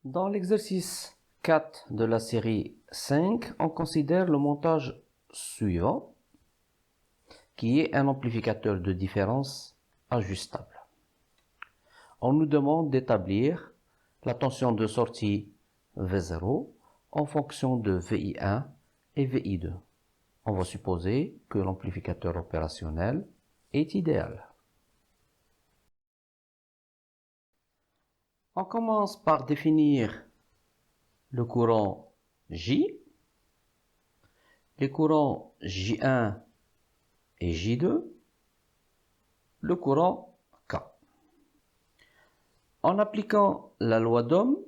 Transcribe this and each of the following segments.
Dans l'exercice 4 de la série 5, on considère le montage suivant, qui est un amplificateur de différence ajustable. On nous demande d'établir la tension de sortie V0 en fonction de VI1 et VI2. On va supposer que l'amplificateur opérationnel est idéal. On commence par définir le courant J, les courants J1 et J2, le courant K. En appliquant la loi d'Ohm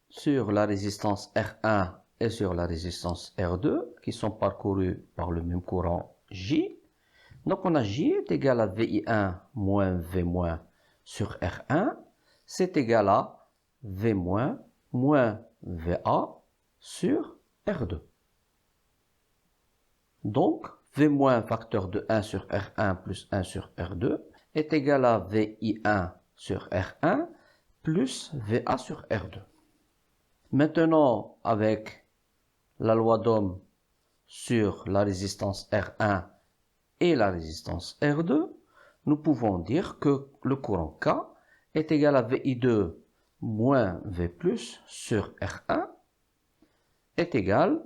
sur la résistance R1 et sur la résistance R2, qui sont parcourues par le même courant J, donc on a J est égal à VI1 moins V moins sur R1, c'est égal à V moins VA sur R2. Donc, V moins facteur de 1 sur R1 plus 1 sur R2 est égal à VI1 sur R1 plus VA sur R2. Maintenant, avec la loi d'Ohm sur la résistance R1 et la résistance R2, nous pouvons dire que le courant K est égal à VI2 moins V plus sur R1 est égal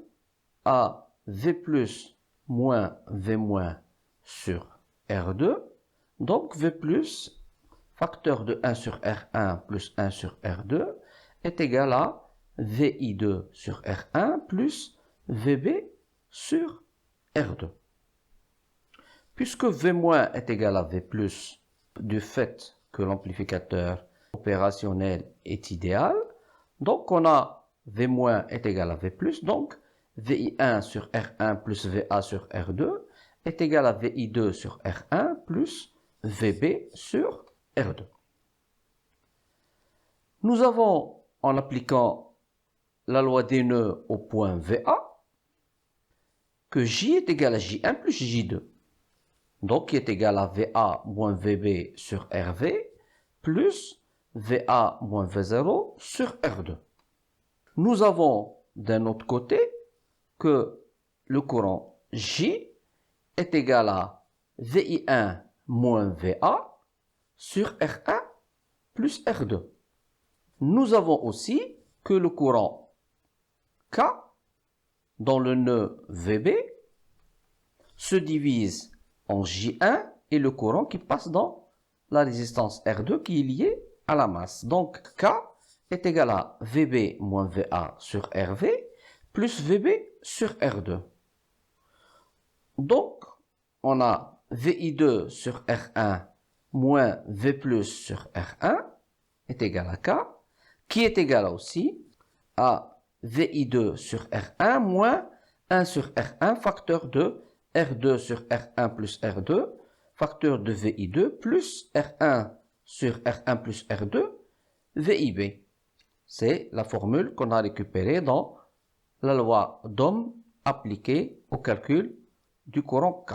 à V plus moins V moins sur R2. Donc V plus, facteur de 1 sur R1 plus 1 sur R2, est égal à VI2 sur R1 plus VB sur R2. Puisque V moins est égal à V plus, du fait que l'amplificateur opérationnel est idéal, donc on a V moins est égal à V plus, donc VI1 sur R1 plus VA sur R2 est égal à VI2 sur R1 plus VB sur R2. Nous avons, en appliquant la loi des nœuds au point VA, que J est égal à J1 plus J2. Donc, qui est égal à VA moins VB sur RV plus VA moins V0 sur R2. Nous avons d'un autre côté que le courant J est égal à VI1 moins VA sur R1 plus R2. Nous avons aussi que le courant K dans le nœud VB se divise en J1 et le courant qui passe dans la résistance R2 qui est liée à la masse. Donc K est égal à VB moins VA sur RV plus VB sur R2. Donc on a VI2 sur R1 moins V plus sur R1 est égal à K, qui est égal aussi à VI2 sur R1 moins 1 sur R1 facteur de R2 sur R1 plus R2, facteur de VI2 plus R1 sur R1 plus R2, VIB. C'est la formule qu'on a récupérée dans la loi d'Ohm appliquée au calcul du courant K.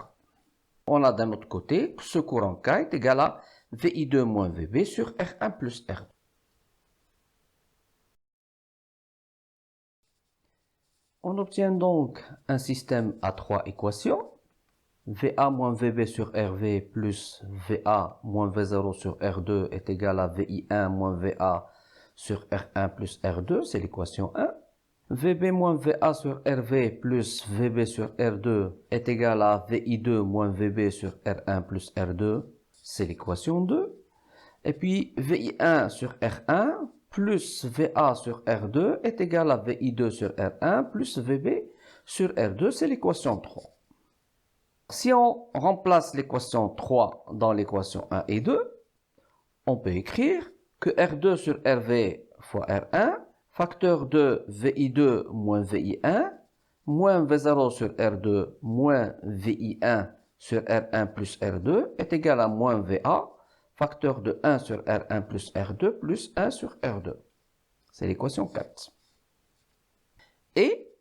On a d'un autre côté que ce courant K est égal à VI2 moins VB sur R1 plus R2. On obtient donc un système à trois équations. VA moins VB sur RV plus VA moins V0 sur R2 est égal à VI1 moins VA sur R1 plus R2, c'est l'équation 1. VB moins VA sur RV plus VB sur R2 est égal à VI2 moins VB sur R1 plus R2, c'est l'équation 2. Et puis VI1 sur R1 plus VA sur R2 est égal à VI2 sur R1 plus VB sur R2, c'est l'équation 3. Si on remplace l'équation 3 dans l'équation 1 et 2, on peut écrire que R2 sur RV fois R1, facteur de VI2 moins VI1, moins V0 sur R2 moins VI1 sur R1 plus R2 est égal à moins VA, facteur de 1 sur R1 plus R2 plus 1 sur R2. C'est l'équation 4. Et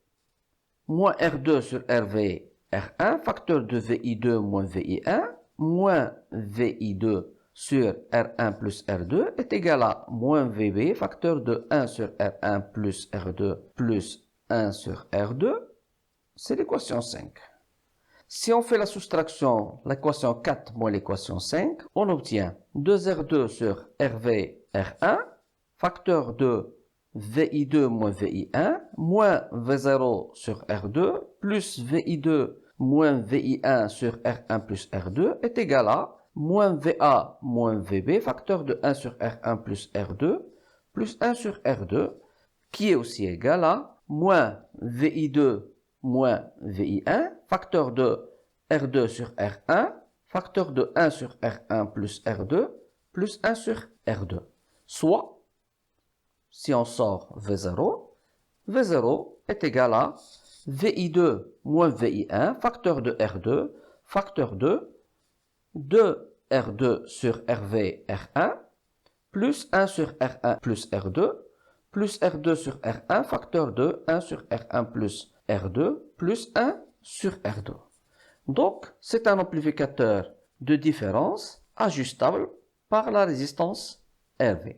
moins R2 sur RV R1, facteur de VI2 moins VI1, moins VI2 sur R1 plus R2 est égal à moins VB, facteur de 1 sur R1 plus R2 plus 1 sur R2, c'est l'équation 5. Si on fait la soustraction, l'équation 4 moins l'équation 5, on obtient 2R2 sur RV R1, facteur de VI2 moins VI1, moins V0 sur R2, plus VI2 moins VI1 sur R1 plus R2 est égal à moins VA moins VB, facteur de 1 sur R1 plus R2, plus 1 sur R2, qui est aussi égal à moins VI2 moins VI1, facteur de R2 sur R1, facteur de 1 sur R1 plus R2, plus 1 sur R2. Soit, si on sort V0, V0 est égal à VI2 moins VI1, facteur de R2, facteur de 2R2 sur RV R1, plus 1 sur R1 plus R2, plus R2 sur R1, facteur de 1 sur R1 plus R2, plus 1 sur R2. Donc, c'est un amplificateur de différence ajustable par la résistance RV.